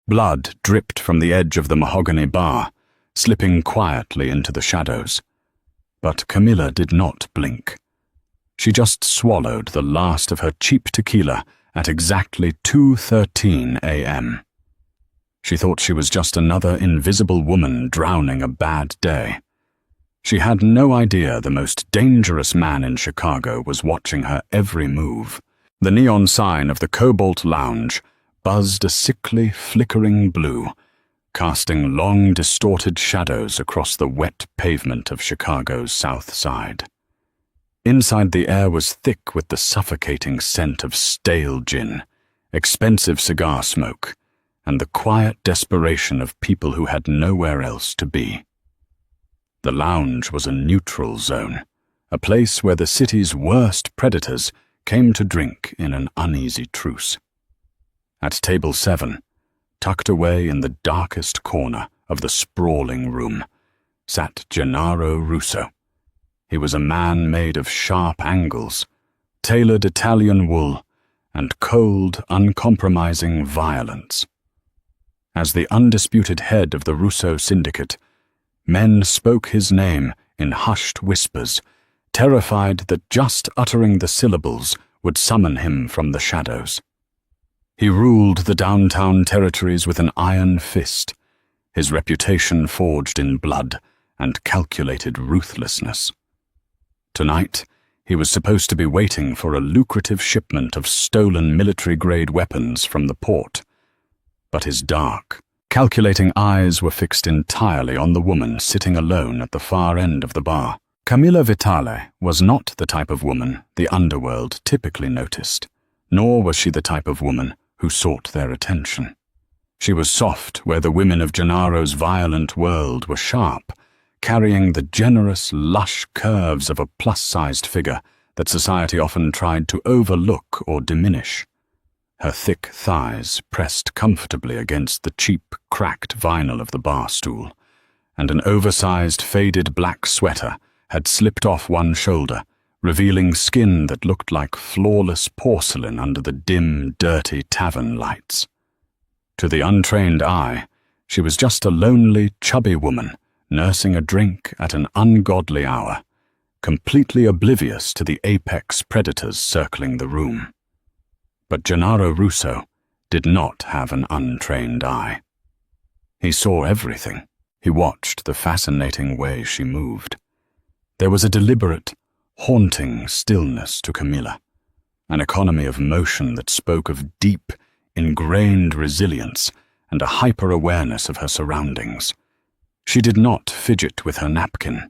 Blood dripped from the edge of the mahogany bar, slipping quietly into the shadows. But Camilla did not blink. She just swallowed the last of her cheap tequila at exactly 2:13 a.m. She thought she was just another invisible woman drowning a bad day. She had no idea the most dangerous man in Chicago was watching her every move. The neon sign of the Cobalt Lounge buzzed a sickly, flickering blue, casting long, distorted shadows across the wet pavement of Chicago's South Side. Inside, the air was thick with the suffocating scent of stale gin, expensive cigar smoke, and the quiet desperation of people who had nowhere else to be. The lounge was a neutral zone, a place where the city's worst predators came to drink in an uneasy truce. At table 7, tucked away in the darkest corner of the sprawling room, sat Gennaro Russo. He was a man made of sharp angles, tailored Italian wool, and cold, uncompromising violence. As the undisputed head of the Russo syndicate, men spoke his name in hushed whispers, terrified that just uttering the syllables would summon him from the shadows. He ruled the downtown territories with an iron fist, his reputation forged in blood and calculated ruthlessness. Tonight, he was supposed to be waiting for a lucrative shipment of stolen military-grade weapons from the port, but his dark, calculating eyes were fixed entirely on the woman sitting alone at the far end of the bar. Camilla Vitale was not the type of woman the underworld typically noticed, nor was she the type of woman who sought their attention. She was soft where the women of Gennaro's violent world were sharp, carrying the generous, lush curves of a plus-sized figure that society often tried to overlook or diminish. Her thick thighs pressed comfortably against the cheap, cracked vinyl of the bar stool, and an oversized, faded black sweater had slipped off one shoulder, revealing skin that looked like flawless porcelain under the dim, dirty tavern lights. To the untrained eye, she was just a lonely, chubby woman nursing a drink at an ungodly hour, completely oblivious to the apex predators circling the room. But Gennaro Russo did not have an untrained eye. He saw everything. He watched the fascinating way she moved. There was a deliberate, haunting stillness to Camilla, an economy of motion that spoke of deep, ingrained resilience and a hyper-awareness of her surroundings. She did not fidget with her napkin.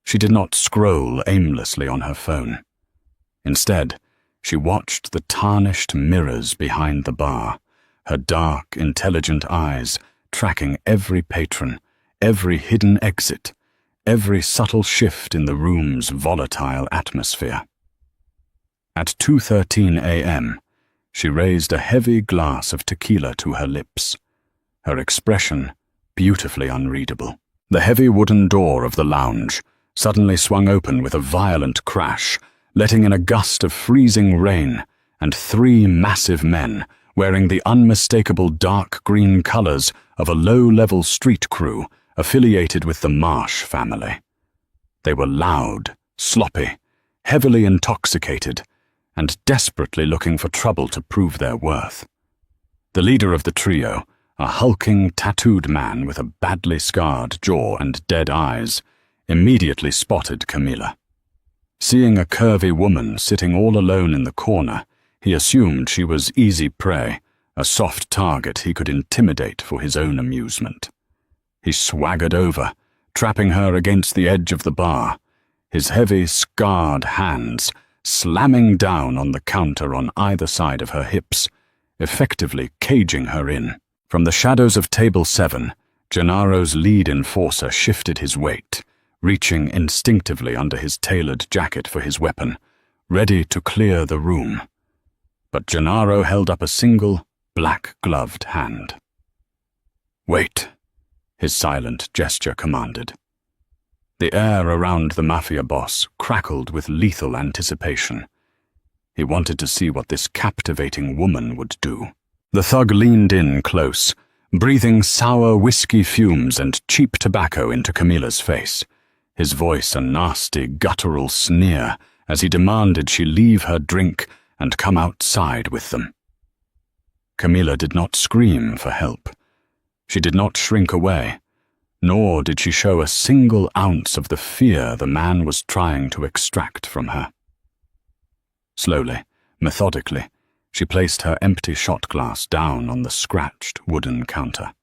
She did not scroll aimlessly on her phone. Instead, she watched the tarnished mirrors behind the bar, her dark, intelligent eyes tracking every patron, every hidden exit, every subtle shift in the room's volatile atmosphere. At 2:13 a.m., she raised a heavy glass of tequila to her lips, her expression beautifully unreadable. The heavy wooden door of the lounge suddenly swung open with a violent crash, letting in a gust of freezing rain, and 3 massive men, wearing the unmistakable dark green colors of a low-level street crew affiliated with the Marsh family. They were loud, sloppy, heavily intoxicated, and desperately looking for trouble to prove their worth. The leader of the trio, a hulking, tattooed man with a badly scarred jaw and dead eyes, immediately spotted Camilla. Seeing a curvy woman sitting all alone in the corner, he assumed she was easy prey, a soft target he could intimidate for his own amusement. He swaggered over, trapping her against the edge of the bar, his heavy, scarred hands slamming down on the counter on either side of her hips, effectively caging her in. From the shadows of table 7, Gennaro's lead enforcer shifted his weight, reaching instinctively under his tailored jacket for his weapon, ready to clear the room. But Gennaro held up a single, black-gloved hand. "Wait," his silent gesture commanded. The air around the mafia boss crackled with lethal anticipation. He wanted to see what this captivating woman would do. The thug leaned in close, breathing sour whiskey fumes and cheap tobacco into Camilla's face, his voice a nasty, guttural sneer as he demanded she leave her drink and come outside with them. Camilla did not scream for help. She did not shrink away, nor did she show a single ounce of the fear the man was trying to extract from her. Slowly, methodically, she placed her empty shot glass down on the scratched wooden counter.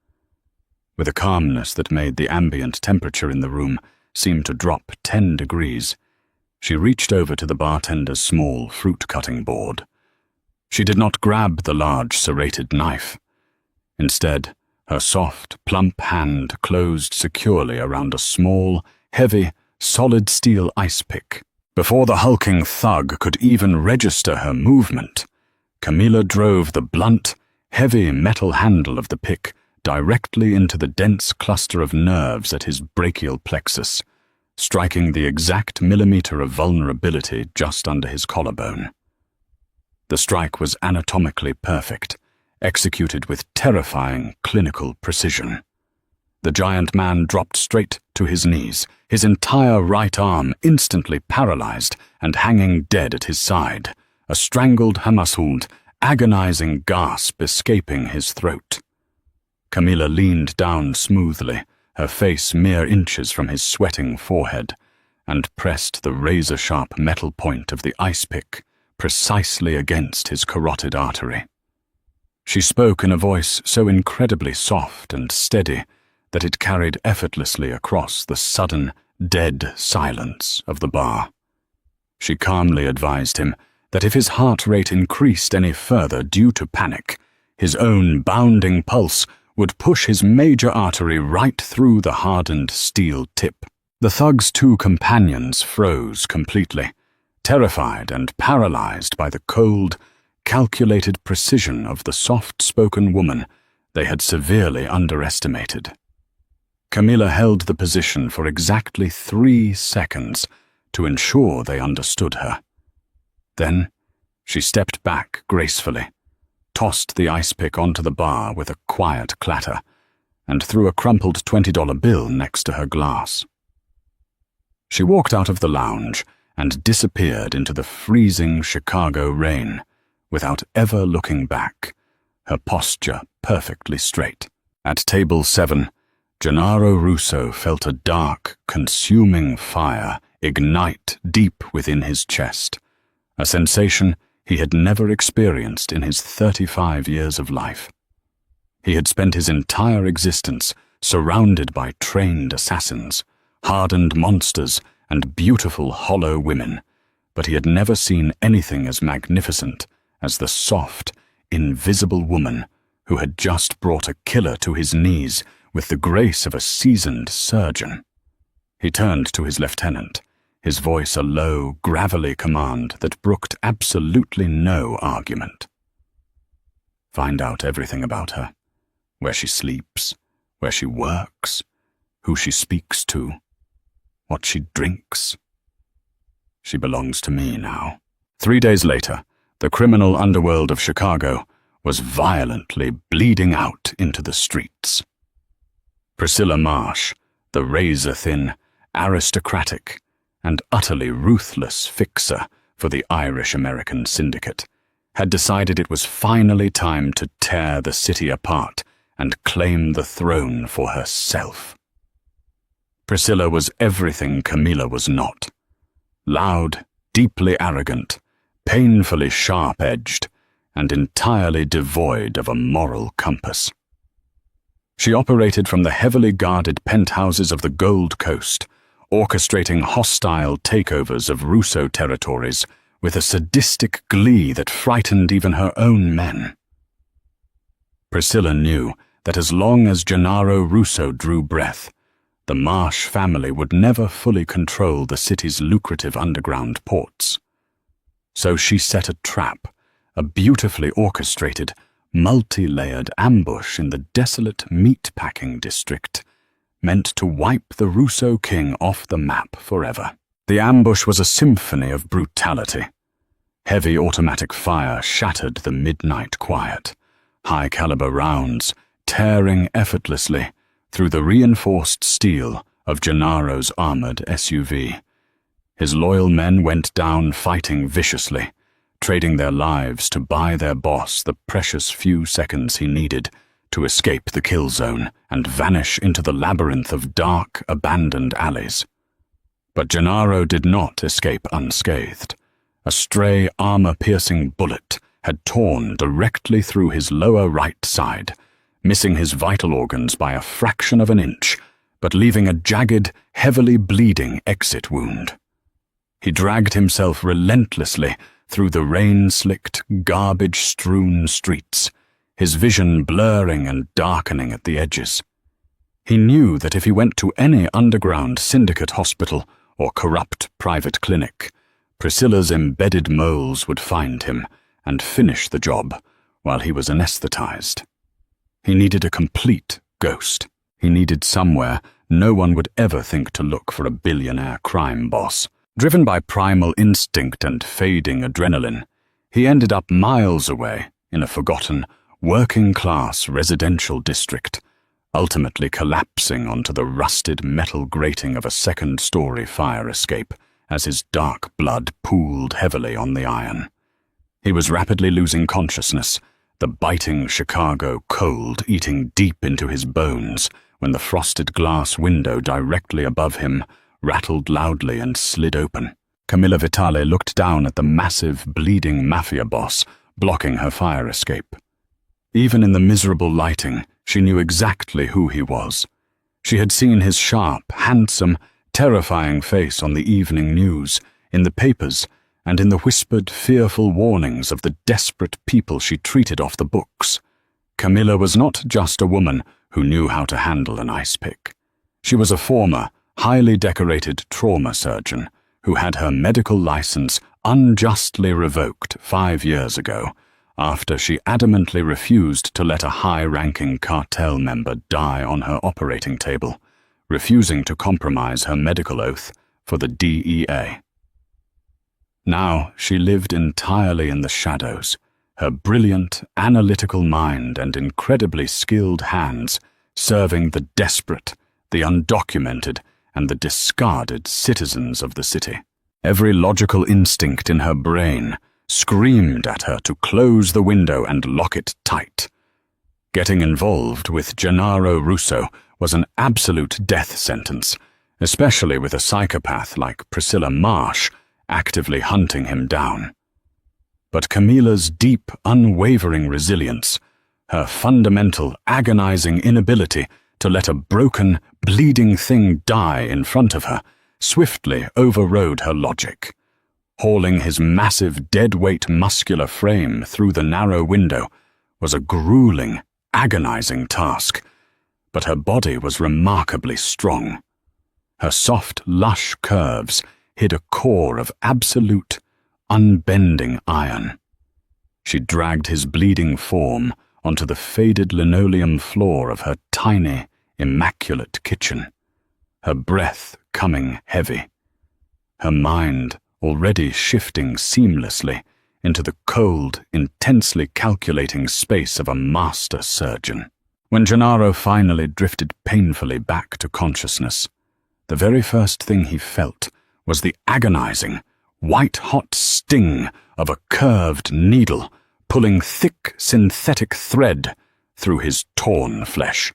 With a calmness that made the ambient temperature in the room seem to drop 10 degrees, she reached over to the bartender's small fruit-cutting board. She did not grab the large serrated knife. Instead, her soft, plump hand closed securely around a small, heavy, solid steel ice pick. Before the hulking thug could even register her movement, Camilla drove the blunt, heavy metal handle of the pick directly into the dense cluster of nerves at his brachial plexus, striking the exact millimeter of vulnerability just under his collarbone. The strike was anatomically perfect, executed with terrifying clinical precision. The giant man dropped straight to his knees, his entire right arm instantly paralyzed and hanging dead at his side, a strangled Hamashuld, agonizing gasp escaping his throat. Camilla leaned down smoothly, her face mere inches from his sweating forehead, and pressed the razor-sharp metal point of the ice pick precisely against his carotid artery. She spoke in a voice so incredibly soft and steady that it carried effortlessly across the sudden, dead silence of the bar. She calmly advised him that if his heart rate increased any further due to panic, his own bounding pulse would push his major artery right through the hardened steel tip. The thug's two companions froze completely, terrified and paralyzed by the cold, calculated precision of the soft-spoken woman they had severely underestimated. Camilla held the position for exactly 3 seconds to ensure they understood her. Then, she stepped back gracefully, tossed the ice pick onto the bar with a quiet clatter, and threw a crumpled $20 bill next to her glass. She walked out of the lounge and disappeared into the freezing Chicago rain without ever looking back, her posture perfectly straight. At table 7, Gennaro Russo felt a dark, consuming fire ignite deep within his chest, a sensation he had never experienced in his 35 years of life. He had spent his entire existence surrounded by trained assassins, hardened monsters, and beautiful hollow women, but he had never seen anything as magnificent as the soft, invisible woman who had just brought a killer to his knees with the grace of a seasoned surgeon. He turned to his lieutenant, his voice a low, gravelly command that brooked absolutely no argument. Find out everything about her, where she sleeps, where she works, who she speaks to, what she drinks. She belongs to me now. 3 days later, the criminal underworld of Chicago was violently bleeding out into the streets. Priscilla Marsh, the razor-thin, aristocratic, and utterly ruthless fixer for the Irish-American syndicate, had decided it was finally time to tear the city apart and claim the throne for herself. Priscilla was everything Camilla was not. Loud, deeply arrogant, painfully sharp-edged, and entirely devoid of a moral compass. She operated from the heavily guarded penthouses of the Gold Coast, orchestrating hostile takeovers of Russo territories with a sadistic glee that frightened even her own men. Priscilla knew that as long as Gennaro Russo drew breath, the Marsh family would never fully control the city's lucrative underground ports. So she set a trap, a beautifully orchestrated, multi-layered ambush in the desolate meat-packing district, meant to wipe the Russo king off the map forever. The ambush was a symphony of brutality. Heavy automatic fire shattered the midnight quiet. High-caliber rounds tearing effortlessly through the reinforced steel of Gennaro's armored SUV. His loyal men went down fighting viciously, trading their lives to buy their boss the precious few seconds he needed to escape the kill zone and vanish into the labyrinth of dark, abandoned alleys. But Gennaro did not escape unscathed. A stray armor-piercing bullet had torn directly through his lower right side, missing his vital organs by a fraction of an inch, but leaving a jagged, heavily bleeding exit wound. He dragged himself relentlessly through the rain-slicked, garbage-strewn streets, his vision blurring and darkening at the edges. He knew that if he went to any underground syndicate hospital or corrupt private clinic, Priscilla's embedded moles would find him and finish the job while he was anesthetized. He needed a complete ghost. He needed somewhere no one would ever think to look for a billionaire crime boss. Driven by primal instinct and fading adrenaline, he ended up miles away in a forgotten, working-class residential district, ultimately collapsing onto the rusted metal grating of a second-story fire escape as his dark blood pooled heavily on the iron. He was rapidly losing consciousness, the biting Chicago cold eating deep into his bones when the frosted glass window directly above him rattled loudly and slid open. Camilla Vitale looked down at the massive, bleeding mafia boss blocking her fire escape. Even in the miserable lighting, she knew exactly who he was. She had seen his sharp, handsome, terrifying face on the evening news, in the papers, and in the whispered, fearful warnings of the desperate people she treated off the books. Camilla was not just a woman who knew how to handle an ice pick. She was a former, highly decorated trauma surgeon who had her medical license unjustly revoked 5 years ago after she adamantly refused to let a high-ranking cartel member die on her operating table, refusing to compromise her medical oath for the DEA. Now she lived entirely in the shadows, her brilliant, analytical mind and incredibly skilled hands serving the desperate, the undocumented, and the discarded citizens of the city. Every logical instinct in her brain screamed at her to close the window and lock it tight. Getting involved with Gennaro Russo was an absolute death sentence, especially with a psychopath like Priscilla Marsh actively hunting him down. But Camilla's deep, unwavering resilience, her fundamental, agonizing inability to let a broken, bleeding thing die in front of her, swiftly overrode her logic. Hauling his massive, dead-weight muscular frame through the narrow window was a grueling, agonizing task, but her body was remarkably strong. Her soft, lush curves hid a core of absolute, unbending iron. She dragged his bleeding form onto the faded linoleum floor of her tiny, immaculate kitchen, her breath coming heavy, her mind already shifting seamlessly into the cold, intensely calculating space of a master surgeon. When Gennaro finally drifted painfully back to consciousness, the very first thing he felt was the agonizing, white-hot sting of a curved needle pulling thick synthetic thread through his torn flesh.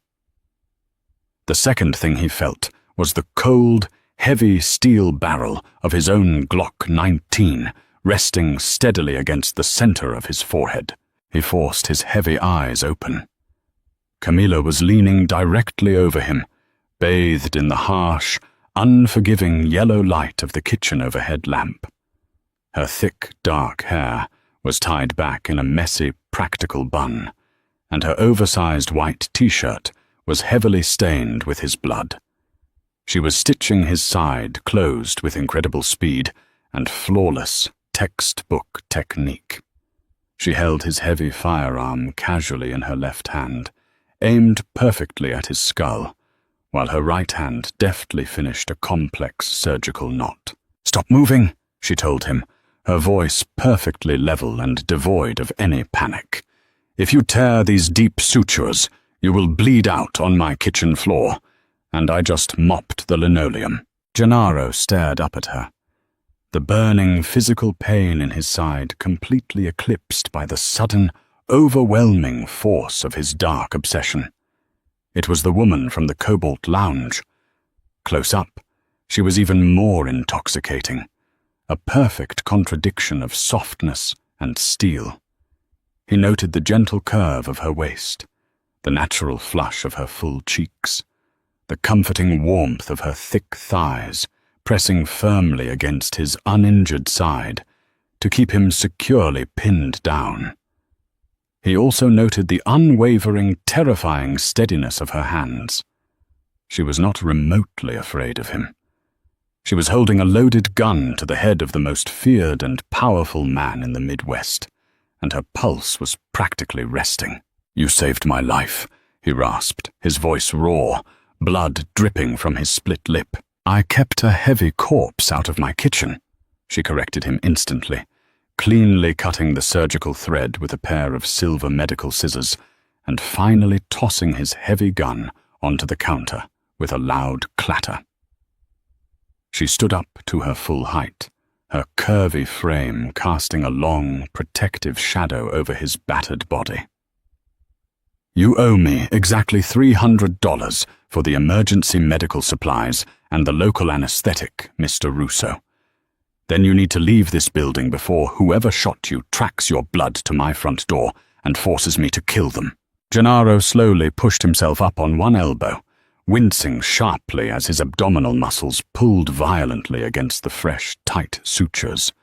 The second thing he felt was the cold, heavy steel barrel of his own Glock 19 resting steadily against the center of his forehead. He forced his heavy eyes open. Camilla was leaning directly over him, bathed in the harsh, unforgiving yellow light of the kitchen overhead lamp. Her thick, dark hair was tied back in a messy, practical bun, and her oversized white t-shirt was heavily stained with his blood. She was stitching his side closed with incredible speed and flawless, textbook technique. She held his heavy firearm casually in her left hand, aimed perfectly at his skull, while her right hand deftly finished a complex surgical knot. "Stop moving," she told him, her voice perfectly level and devoid of any panic. "If you tear these deep sutures, You will bleed out on my kitchen floor, and I just mopped the linoleum." Gennaro stared up at her, the burning physical pain in his side completely eclipsed by the sudden, overwhelming force of his dark obsession. It was the woman from the Cobalt Lounge. Close up, she was even more intoxicating, a perfect contradiction of softness and steel. He noted the gentle curve of her waist, the natural flush of her full cheeks, the comforting warmth of her thick thighs pressing firmly against his uninjured side to keep him securely pinned down. He also noted the unwavering, terrifying steadiness of her hands. She was not remotely afraid of him. She was holding a loaded gun to the head of the most feared and powerful man in the Midwest, and her pulse was practically resting. "You saved my life," he rasped, his voice raw, blood dripping from his split lip. "I kept a heavy corpse out of my kitchen," she corrected him instantly, cleanly cutting the surgical thread with a pair of silver medical scissors, and finally tossing his heavy gun onto the counter with a loud clatter. She stood up to her full height, her curvy frame casting a long, protective shadow over his battered body. "You owe me exactly $300 for the emergency medical supplies and the local anesthetic, Mr. Russo. Then you need to leave this building before whoever shot you tracks your blood to my front door and forces me to kill them." Gennaro slowly pushed himself up on one elbow, wincing sharply as his abdominal muscles pulled violently against the fresh, tight sutures.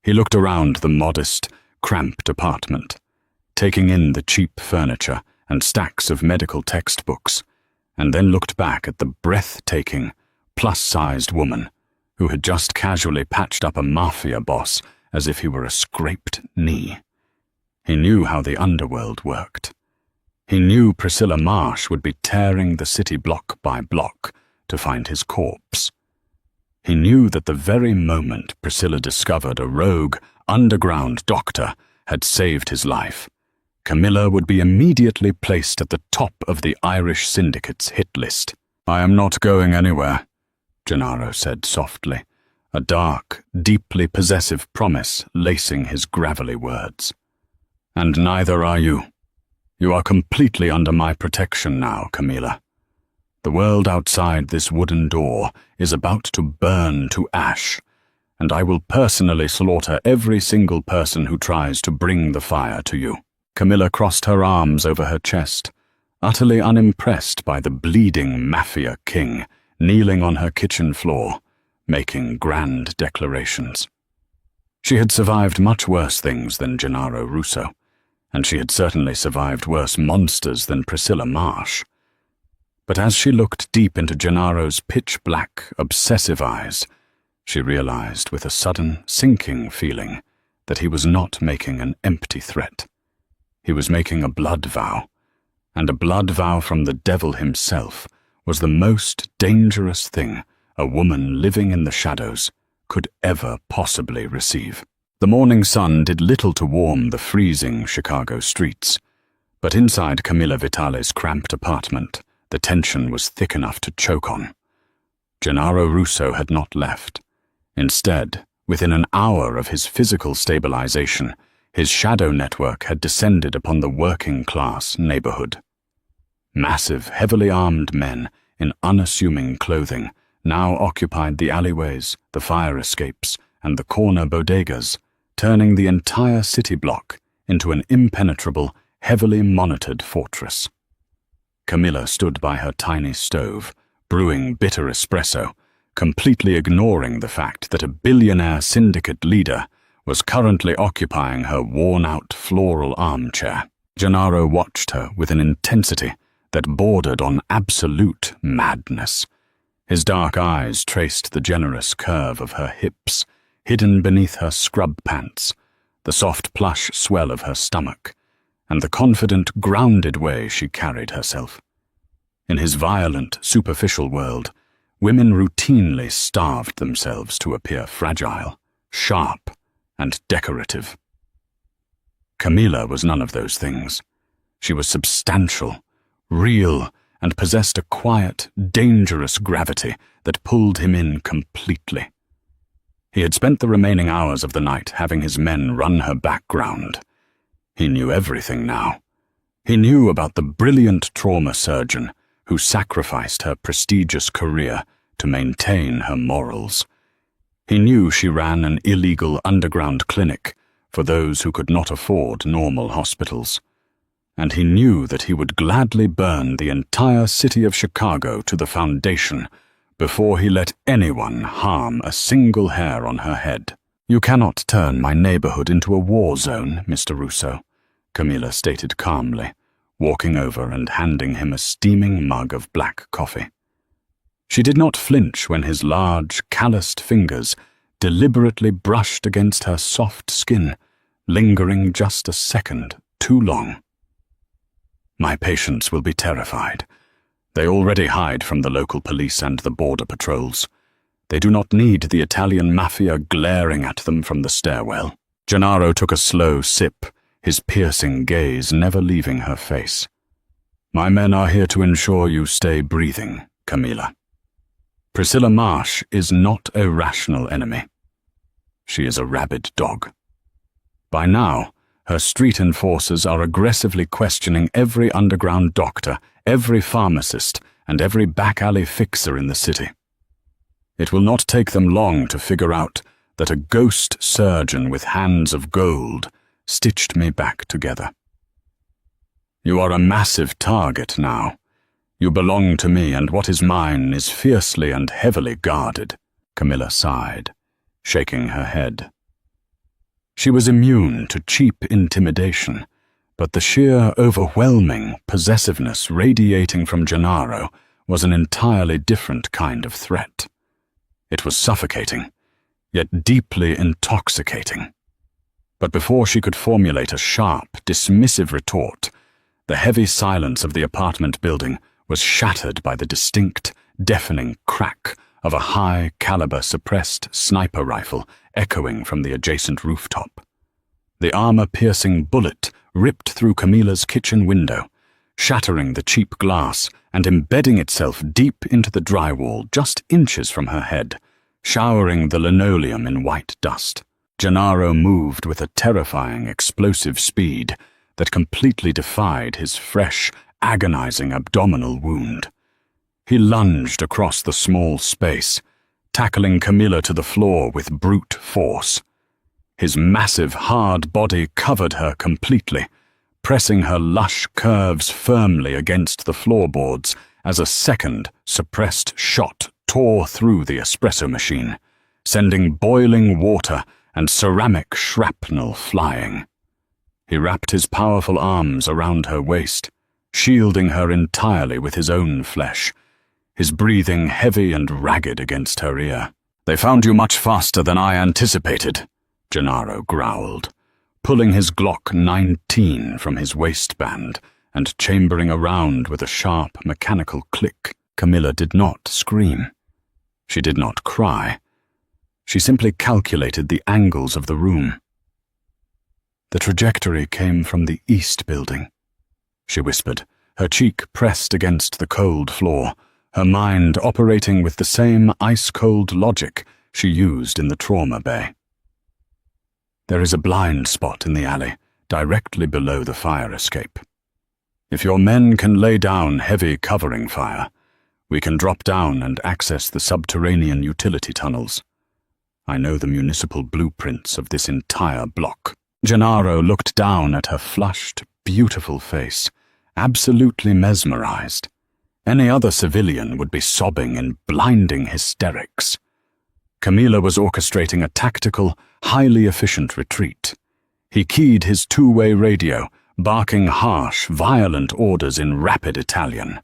He looked around the modest, cramped apartment, taking in the cheap furniture and stacks of medical textbooks, and then looked back at the breathtaking, plus-sized woman who had just casually patched up a mafia boss as if he were a scraped knee. He knew how the underworld worked. He knew Priscilla Marsh would be tearing the city block by block to find his corpse. He knew that the very moment Priscilla discovered a rogue, underground doctor had saved his life, Camilla would be immediately placed at the top of the Irish syndicate's hit list. "I am not going anywhere," Gennaro said softly, a dark, deeply possessive promise lacing his gravelly words. "And neither are you. You are completely under my protection now, Camilla. The world outside this wooden door is about to burn to ash, and I will personally slaughter every single person who tries to bring the fire to you." Camilla crossed her arms over her chest, utterly unimpressed by the bleeding mafia king kneeling on her kitchen floor, making grand declarations. She had survived much worse things than Gennaro Russo, and she had certainly survived worse monsters than Priscilla Marsh. But as she looked deep into Gennaro's pitch-black, obsessive eyes, she realized with a sudden, sinking feeling that he was not making an empty threat. He was making a blood vow, and a blood vow from the devil himself was the most dangerous thing a woman living in the shadows could ever possibly receive. The morning sun did little to warm the freezing Chicago streets, but inside Camilla Vitale's cramped apartment, the tension was thick enough to choke on. Gennaro Russo had not left. Instead, within an hour of his physical stabilization, his shadow network had descended upon the working-class neighborhood. Massive, heavily armed men in unassuming clothing now occupied the alleyways, the fire escapes, and the corner bodegas, turning the entire city block into an impenetrable, heavily monitored fortress. Camilla stood by her tiny stove, brewing bitter espresso, completely ignoring the fact that a billionaire syndicate leader was currently occupying her worn-out floral armchair. Gennaro watched her with an intensity that bordered on absolute madness. His dark eyes traced the generous curve of her hips, hidden beneath her scrub pants, the soft plush swell of her stomach, and the confident, grounded way she carried herself. In his violent, superficial world, women routinely starved themselves to appear fragile, sharp, and decorative. Camilla was none of those things. She was substantial, real, and possessed a quiet, dangerous gravity that pulled him in completely. He had spent the remaining hours of the night having his men run her background. He knew everything now. He knew about the brilliant trauma surgeon who sacrificed her prestigious career to maintain her morals. He knew she ran an illegal underground clinic for those who could not afford normal hospitals. And he knew that he would gladly burn the entire city of Chicago to the foundation before he let anyone harm a single hair on her head. "You cannot turn my neighborhood into a war zone, Mr. Russo," Camilla stated calmly, walking over and handing him a steaming mug of black coffee. She did not flinch when his large, calloused fingers deliberately brushed against her soft skin, lingering just a second too long. "My patients will be terrified. They already hide from the local police and the border patrols. They do not need the Italian mafia glaring at them from the stairwell." Gennaro took a slow sip, his piercing gaze never leaving her face. "My men are here to ensure you stay breathing, Camilla. Priscilla Marsh is not a rational enemy. She is a rabid dog. By now, her street enforcers are aggressively questioning every underground doctor, every pharmacist, and every back-alley fixer in the city. It will not take them long to figure out that a ghost surgeon with hands of gold stitched me back together. You are a massive target now. You belong to me, and what is mine is fiercely and heavily guarded," Camilla sighed, shaking her head. She was immune to cheap intimidation, but the sheer, overwhelming possessiveness radiating from Gennaro was an entirely different kind of threat. It was suffocating, yet deeply intoxicating. But before she could formulate a sharp, dismissive retort, the heavy silence of the apartment building was shattered by the distinct, deafening crack of a high-caliber suppressed sniper rifle echoing from the adjacent rooftop. The armor-piercing bullet ripped through Camilla's kitchen window, shattering the cheap glass and embedding itself deep into the drywall just inches from her head, showering the linoleum in white dust. Gennaro moved with a terrifying, explosive speed that completely defied his fresh, agonizing abdominal wound. He lunged across the small space, tackling Camilla to the floor with brute force. His massive, hard body covered her completely, pressing her lush curves firmly against the floorboards as a second, suppressed shot tore through the espresso machine, sending boiling water and ceramic shrapnel flying. He wrapped his powerful arms around her waist, shielding her entirely with his own flesh, his breathing heavy and ragged against her ear. "They found you much faster than I anticipated," Gennaro growled, pulling his Glock 19 from his waistband and chambering around with a sharp, mechanical click. Camilla did not scream. She did not cry. She simply calculated the angles of the room. "The trajectory came from the east building," she whispered, her cheek pressed against the cold floor, her mind operating with the same ice-cold logic she used in the trauma bay. "There is a blind spot in the alley, directly below the fire escape. If your men can lay down heavy covering fire, we can drop down and access the subterranean utility tunnels. I know the municipal blueprints of this entire block." Gennaro looked down at her flushed, beautiful face, absolutely mesmerized. Any other civilian would be sobbing in blinding hysterics. Camilla was orchestrating a tactical, highly efficient retreat. He keyed his two-way radio, barking harsh, violent orders in rapid Italian.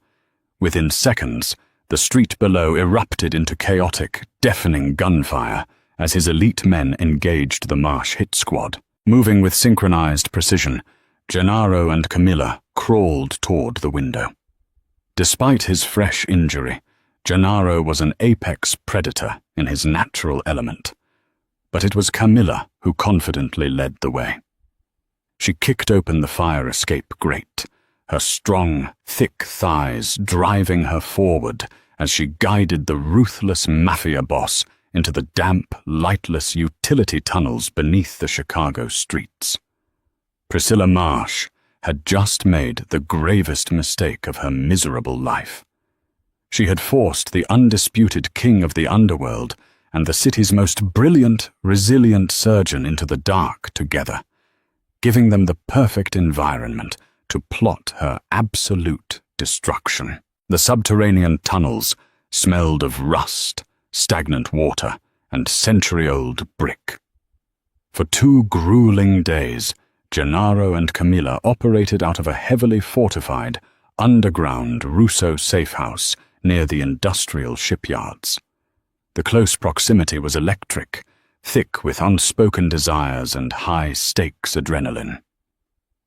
Within seconds, the street below erupted into chaotic, deafening gunfire as his elite men engaged the Marsh hit squad. Moving with synchronized precision, Gennaro and Camilla crawled toward the window. Despite his fresh injury, Gennaro was an apex predator in his natural element. But it was Camilla who confidently led the way. She kicked open the fire escape grate, her strong, thick thighs driving her forward as she guided the ruthless mafia boss into the damp, lightless utility tunnels beneath the Chicago streets. Priscilla Marsh had just made the gravest mistake of her miserable life. She had forced the undisputed king of the underworld and the city's most brilliant, resilient surgeon into the dark together, giving them the perfect environment to plot her absolute destruction. The subterranean tunnels smelled of rust, stagnant water, and century-old brick. For 2 grueling days, Gennaro and Camilla operated out of a heavily fortified, underground Russo safehouse near the industrial shipyards. The close proximity was electric, thick with unspoken desires and high-stakes adrenaline.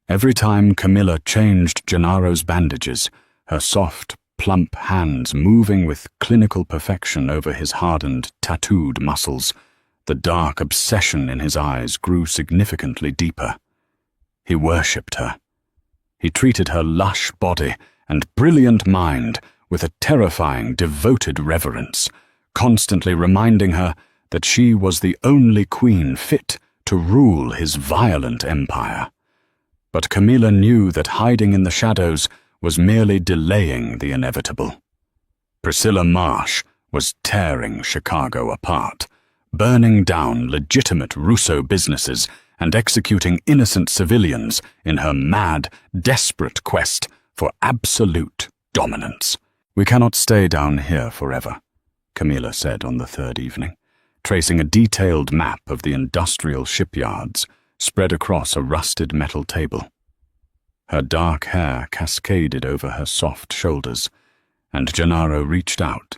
Every time Camilla changed Gennaro's bandages, her soft, plump hands moving with clinical perfection over his hardened, tattooed muscles, the dark obsession in his eyes grew significantly deeper. He worshipped her. He treated her lush body and brilliant mind with a terrifying, devoted reverence, constantly reminding her that she was the only queen fit to rule his violent empire. But Camilla knew that hiding in the shadows was merely delaying the inevitable. Priscilla Marsh was tearing Chicago apart, burning down legitimate Russo businesses and executing innocent civilians in her mad, desperate quest for absolute dominance. "We cannot stay down here forever," Camilla said on the 3rd evening, tracing a detailed map of the industrial shipyards spread across a rusted metal table. Her dark hair cascaded over her soft shoulders, and Gennaro reached out,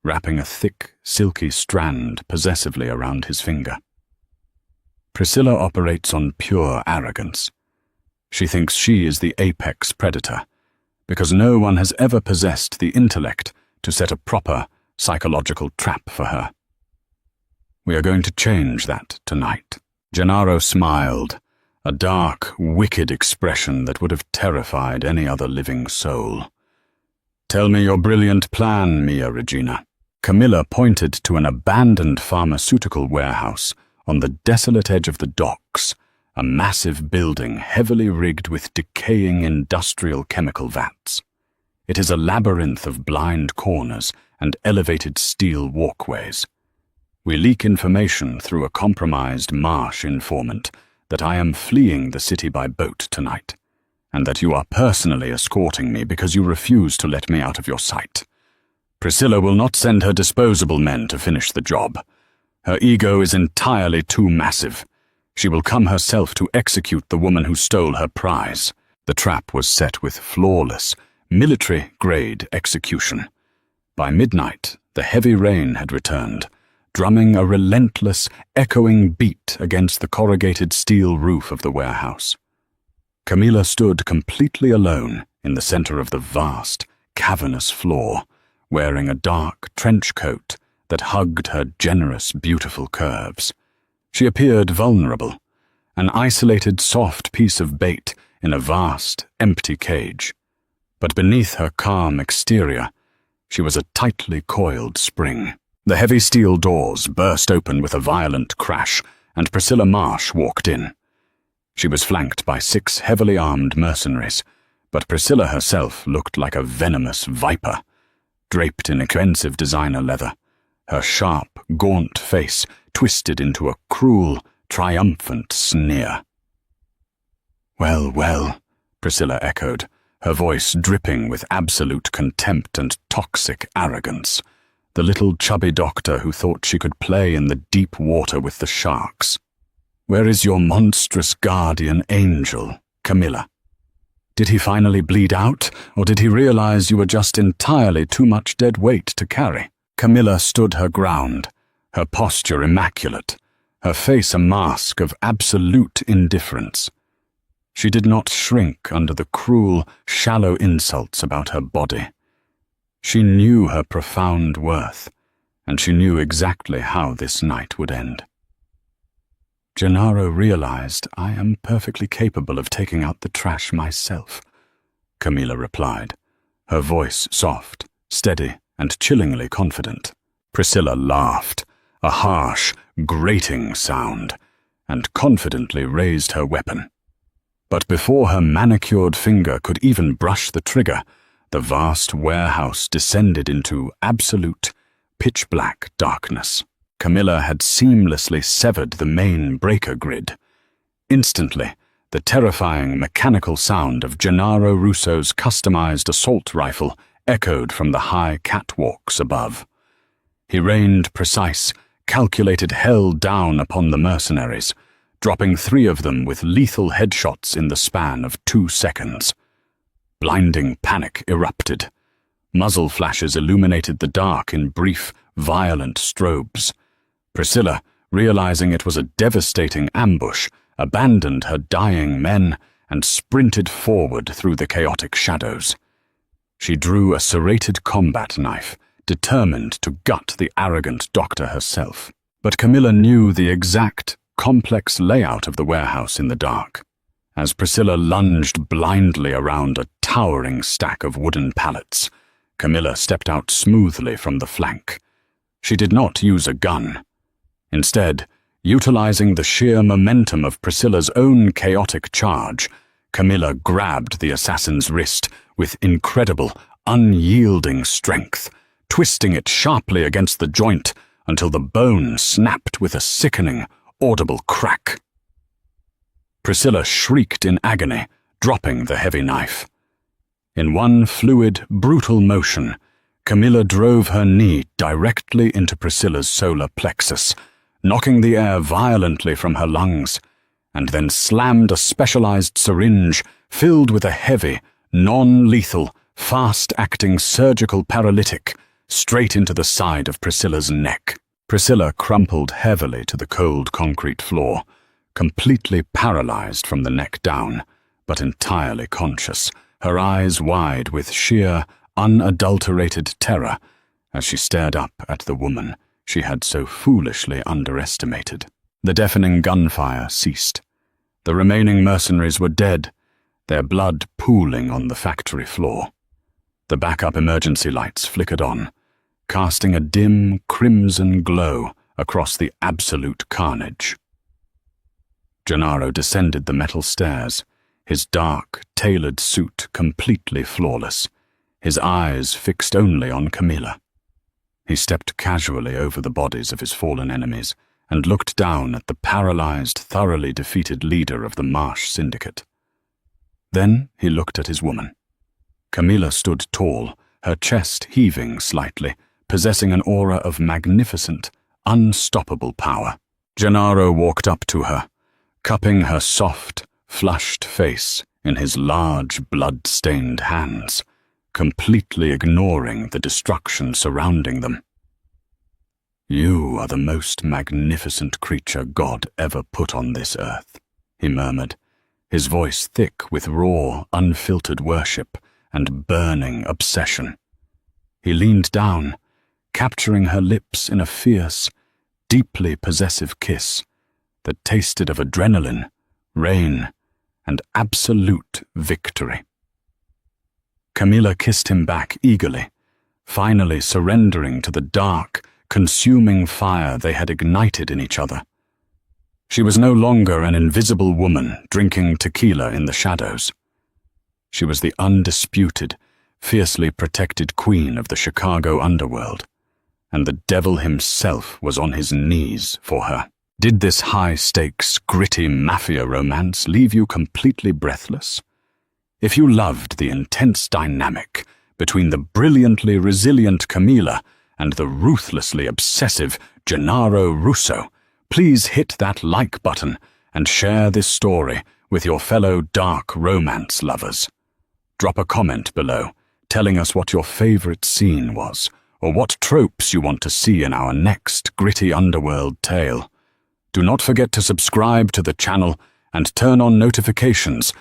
wrapping a thick, silky strand possessively around his finger. Priscilla operates on pure arrogance. She thinks she is the apex predator, because no one has ever possessed the intellect to set a proper psychological trap for her. "We are going to change that tonight." Gennaro smiled, a dark, wicked expression that would have terrified any other living soul. "Tell me your brilliant plan, Mia Regina." Camilla pointed to an abandoned pharmaceutical warehouse on the desolate edge of the docks, a massive building heavily rigged with decaying industrial chemical vats. It is a labyrinth of blind corners and elevated steel walkways. We leak information through a compromised Marsh informant that I am fleeing the city by boat tonight, and that you are personally escorting me because you refuse to let me out of your sight. Priscilla will not send her disposable men to finish the job. Her ego is entirely too massive. She will come herself to execute the woman who stole her prize. The trap was set with flawless, military-grade execution. By midnight, the heavy rain had returned, drumming a relentless, echoing beat against the corrugated steel roof of the warehouse. Camilla stood completely alone in the center of the vast, cavernous floor, wearing a dark trench coat that hugged her generous, beautiful curves. She appeared vulnerable, an isolated, soft piece of bait in a vast, empty cage. But beneath her calm exterior, she was a tightly coiled spring. The heavy steel doors burst open with a violent crash, and Priscilla Marsh walked in. She was flanked by 6 heavily armed mercenaries, but Priscilla herself looked like a venomous viper, draped in expensive designer leather, her sharp, gaunt face twisted into a cruel, triumphant sneer. "Well, well," Priscilla echoed, her voice dripping with absolute contempt and toxic arrogance. The little chubby doctor who thought she could play in the deep water with the sharks. "Where is your monstrous guardian angel, Camilla? Did he finally bleed out, or did he realize you were just entirely too much dead weight to carry?" Camilla stood her ground, her posture immaculate, her face a mask of absolute indifference. She did not shrink under the cruel, shallow insults about her body. She knew her profound worth, and she knew exactly how this night would end. "Gennaro realized I am perfectly capable of taking out the trash myself. Camilla replied, her voice soft, steady, and chillingly confident. Priscilla laughed, a harsh, grating sound, and confidently raised her weapon. But before her manicured finger could even brush the trigger, the vast warehouse descended into absolute, pitch-black darkness. Camilla had seamlessly severed the main breaker grid. Instantly, the terrifying mechanical sound of Gennaro Russo's customized assault rifle echoed from the high catwalks above. He rained precise, calculated hell down upon the mercenaries, dropping 3 of them with lethal headshots in the span of 2 seconds. Blinding panic erupted. Muzzle flashes illuminated the dark in brief, violent strobes. Priscilla, realizing it was a devastating ambush, abandoned her dying men and sprinted forward through the chaotic shadows. She drew a serrated combat knife, determined to gut the arrogant doctor herself. But Camilla knew the exact, complex layout of the warehouse in the dark. As Priscilla lunged blindly around a towering stack of wooden pallets, Camilla stepped out smoothly from the flank. She did not use a gun. Instead, utilizing the sheer momentum of Priscilla's own chaotic charge, Camilla grabbed the assassin's wrist with incredible, unyielding strength, twisting it sharply against the joint until the bone snapped with a sickening, audible crack. Priscilla shrieked in agony, dropping the heavy knife. In one fluid, brutal motion, Camilla drove her knee directly into Priscilla's solar plexus, knocking the air violently from her lungs, and then slammed a specialized syringe filled with a heavy, non-lethal, fast-acting surgical paralytic straight into the side of Priscilla's neck. Priscilla crumpled heavily to the cold concrete floor, completely paralyzed from the neck down, but entirely conscious, her eyes wide with sheer, unadulterated terror as she stared up at the woman she had so foolishly underestimated. The deafening gunfire ceased. The remaining mercenaries were dead, their blood pooling on the factory floor. The backup emergency lights flickered on, casting a dim, crimson glow across the absolute carnage. Gennaro descended the metal stairs, his dark, tailored suit completely flawless, his eyes fixed only on Camilla. He stepped casually over the bodies of his fallen enemies and looked down at the paralyzed, thoroughly defeated leader of the Marsh Syndicate. Then he looked at his woman. Camilla stood tall, her chest heaving slightly, possessing an aura of magnificent, unstoppable power. Gennaro walked up to her, cupping her soft, flushed face in his large, blood-stained hands, completely ignoring the destruction surrounding them. "You are the most magnificent creature God ever put on this earth," he murmured, his voice thick with raw, unfiltered worship and burning obsession. He leaned down, capturing her lips in a fierce, deeply possessive kiss that tasted of adrenaline, rain, and absolute victory. Camilla kissed him back eagerly, finally surrendering to the dark, consuming fire they had ignited in each other. She was no longer an invisible woman drinking tequila in the shadows. She was the undisputed, fiercely protected queen of the Chicago underworld, and the devil himself was on his knees for her. Did this high-stakes, gritty mafia romance leave you completely breathless? If you loved the intense dynamic between the brilliantly resilient Camilla and the ruthlessly obsessive Gennaro Russo, please hit that like button and share this story with your fellow dark romance lovers. Drop a comment below telling us what your favorite scene was or what tropes you want to see in our next gritty underworld tale. Do not forget to subscribe to the channel and turn on notifications